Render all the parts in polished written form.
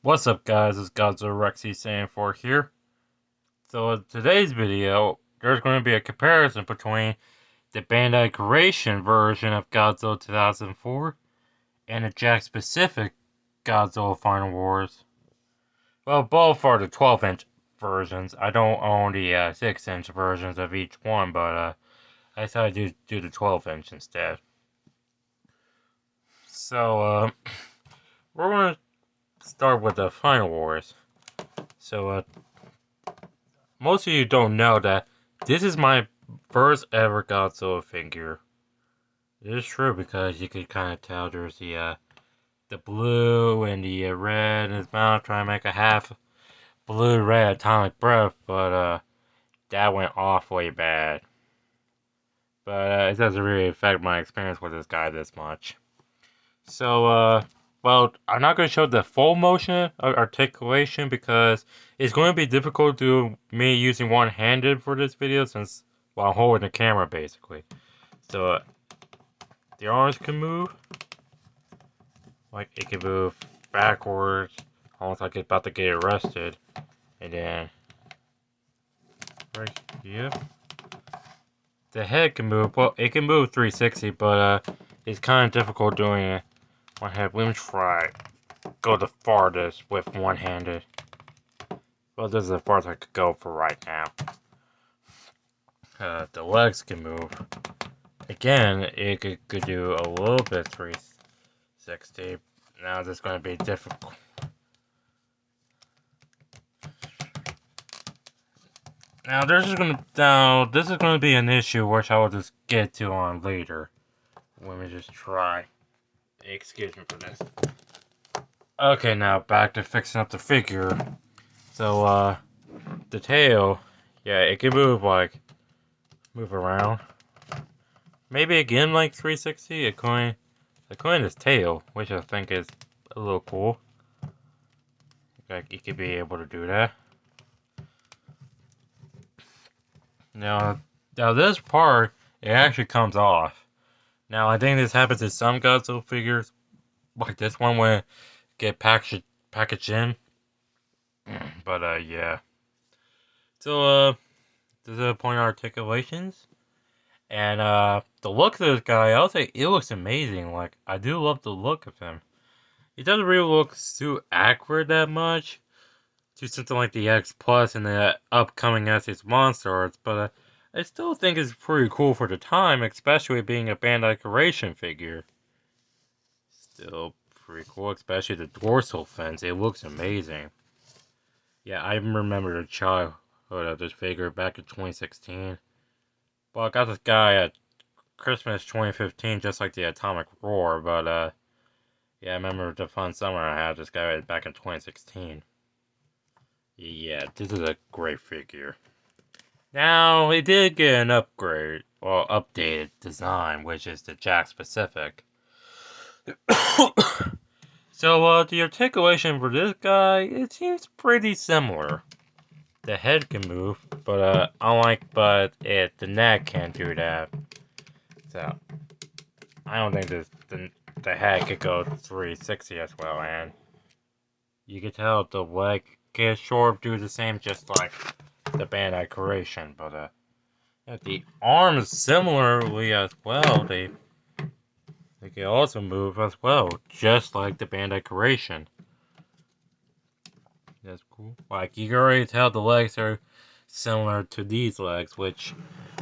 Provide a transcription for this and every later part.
What's up, guys? It's Godzilla Rexy74 here. So, in today's video, there's going to be a comparison between the Bandai creation version of Godzilla 2004 and the Jack specific Godzilla Final Wars. Well, both are the 12-inch versions. I don't own the 6-inch versions of each one, but I decided to do the 12-inch instead. So, we're going to start with the Final Wars. So, most of you don't know that this is my first ever Godzilla figure. It is true because you can kind of tell there's the blue and the red in his mouth, trying to make a half blue red atomic breath, but that went awfully bad. But it doesn't really affect my experience with this guy this much. So well, I'm not going to show the full motion articulation because it's going to be difficult to me using one-handed for this video since while holding the camera basically. So the arms can move, like it can move backwards, almost like it's about to get arrested, and then right here. The head can move. Well, it can move 360, but it's kind of difficult doing it one hand. Let me try go the farthest with one-handed. Well, this is the farthest I could go for right now. The legs can move. Again, it could do a little bit 360. Now this is going to be difficult. Now this is going to be an issue which I will just get to on later. Let me just try. Excuse me for this. Okay, now back to fixing up the figure. So the tail, yeah, it can move around. Maybe again like 360, according his tail, which I think is a little cool. Like he could be able to do that. Now this part, it actually comes off. Now I think this happens to some Godzilla figures, like this one when it get packaged in. But yeah. So this is a point of articulations. And the look of this guy, I'll say it looks amazing. Like, I do love the look of him. He doesn't really look too accurate that much to something like the X Plus and the upcoming SX Monsters, but I still think it's pretty cool for the time, especially being a Bandai creation figure. Still pretty cool, especially the dorsal fins. It looks amazing. Yeah, I remember the childhood of this figure back in 2016. Well, I got this guy at Christmas 2015, just like the Atomic Roar, but yeah, I remember the fun summer I had this guy back in 2016. Yeah, this is a great figure. Now, it did get an upgrade, or updated design, which is the Jack specific. So, the articulation for this guy, it seems pretty similar. The head can move, but the neck can't do that. So, I don't think the head could go 360 as well, and you can tell the leg can sort of do the same, just like the Bandai creation. But the arms similarly as well. They can also move as well, just like the Bandai creation. That's cool. Like you can already tell the legs are similar to these legs, which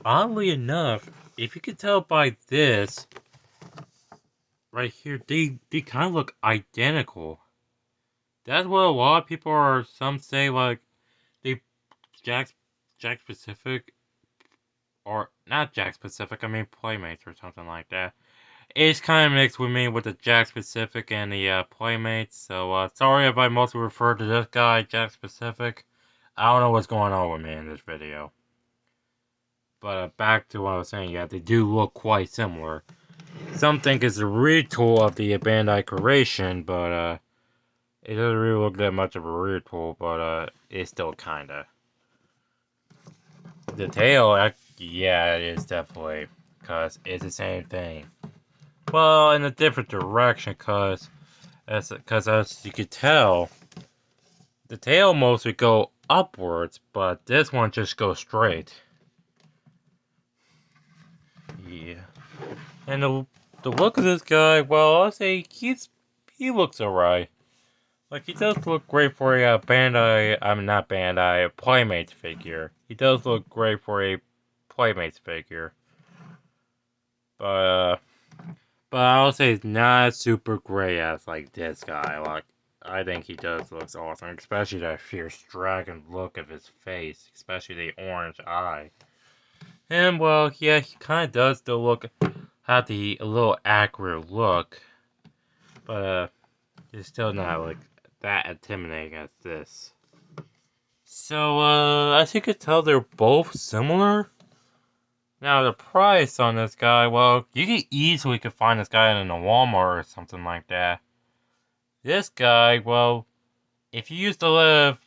oddly enough, if you can tell by this right here, they kind of look identical. That's what a lot of people are. Some say like they Jack specific or not Jack specific. I mean Playmates or something like that. It's kind of mixed with me with the Jack specific and the Playmates. So sorry if I mostly refer to this guy Jack specific. I don't know what's going on with me in this video. But back to what I was saying. Yeah, they do look quite similar. Some think it's a retool of the Bandai creation, but it doesn't really look that much of a retool, but it's still kinda. The tail, yeah, it is definitely, because it's the same thing. Well, in a different direction, because as you could tell, the tail mostly go upwards, but this one just goes straight. Yeah. And the look of this guy, well, I'll say he looks alright. Like, he does look great for a Bandai, not Bandai, a Playmates figure. He does look great for a Playmates figure. But I would say it's not super great as, like, this guy. Like, I think he does look awesome, especially that fierce dragon look of his face, especially the orange eye. And, well, yeah, he kind of does still have a little accurate look. But, it's still not, like, that intimidating as this. So, as you could tell, they're both similar. Now, the price on this guy, well, you could find this guy in a Walmart or something like that. This guy, well, if you used to live,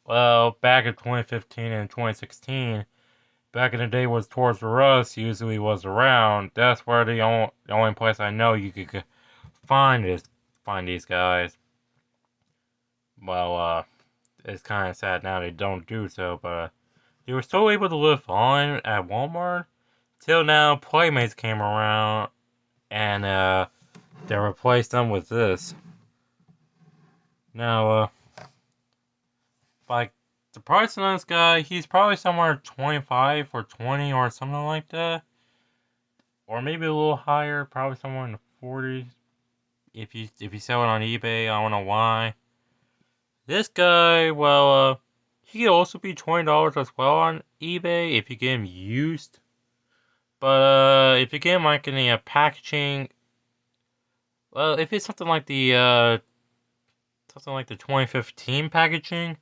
well, back in 2015 and 2016, back in the day was Toys R Us usually was around. That's where the only place I know you could find these guys. Well, it's kind of sad now they don't do so, but they were still able to live on at Walmart. Till now, Playmates came around, and they replaced them with this. Now, like, the price on this guy, he's probably somewhere 25 or 20 or something like that. Or maybe a little higher, probably somewhere in the 40s. If you sell it on eBay, I don't know why. This guy, well, he could also be $20 as well on eBay if you get him used. But if you get him like in the packaging, well, if it's something like the 2015 packaging,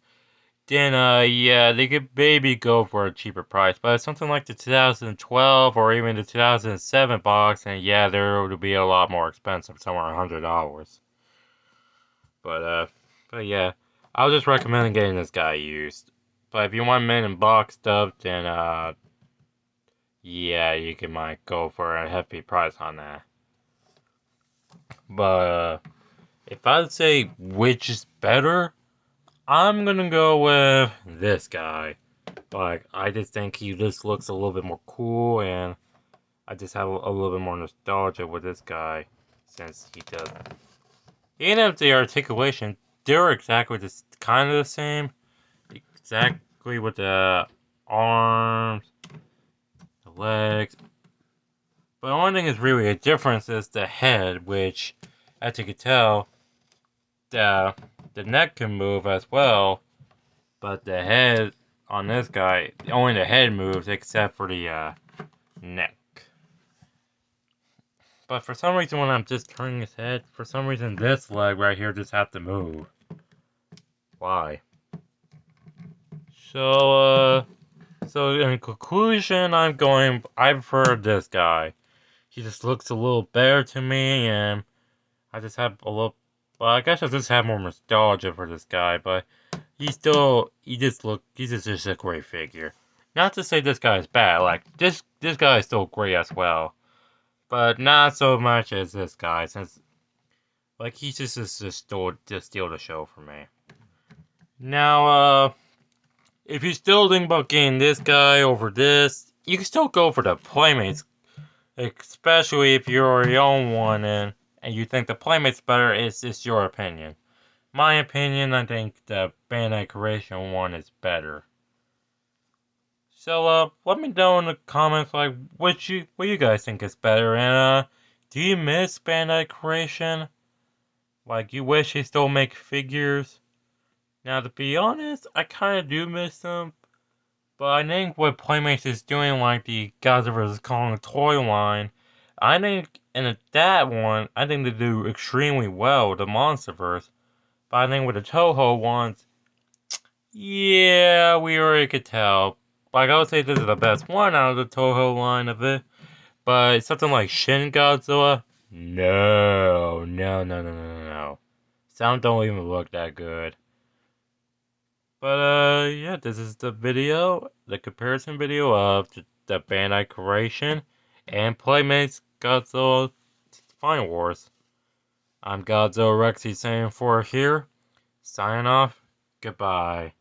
then yeah, they could maybe go for a cheaper price. But something like the 2012 or even the 2007 box, and yeah, there would be a lot more expensive, somewhere $100. But yeah, I was just recommending getting this guy used. But if you want men in box stuff, then yeah, you can might go for a hefty price on that. But if I'd say which is better, I'm gonna go with this guy. Like, I just think he just looks a little bit more cool, and I just have a little bit more nostalgia with this guy, since he does. Even if the articulation, they're exactly kind of the same, exactly with the arms, the legs. But the only thing is really a difference is the head, which, as you can tell, the neck can move as well, but the head on this guy, only the head moves except for the neck. But for some reason, when I'm just turning his head, for some reason this leg right here just has to move. Why? So in conclusion, I prefer this guy. He just looks a little better to me, and I just have a little, well, I guess I just have more nostalgia for this guy, but he's just a great figure. Not to say this guy is bad, like, this guy is still great as well. But not so much as this guy, since, like, he's just steal the show for me. Now, if you're still thinking about getting this guy over this, you can still go for the Playmates. Especially if you already own one and you think the Playmate's better, it's just your opinion. My opinion, I think the Bandai Creation one is better. So, let me know in the comments, like, what you guys think is better, and, do you miss Bandai Creation? Like, you wish they still make figures? Now, to be honest, I kinda do miss them, but I think what Playmates is doing, like the Godzilla vs. Kong toy line, I think in that one, I think they do extremely well with the MonsterVerse. But I think with the Toho ones, yeah, we already could tell. Like, I would say this is the best one out of the Toho line of it. But something like Shin Godzilla, no. Some don't even look that good. But, yeah, this is the comparison video of the Bandai Creation and Playmates Godzilla Final Wars. I'm Godzilla Rexy saying for here, signing off. Goodbye.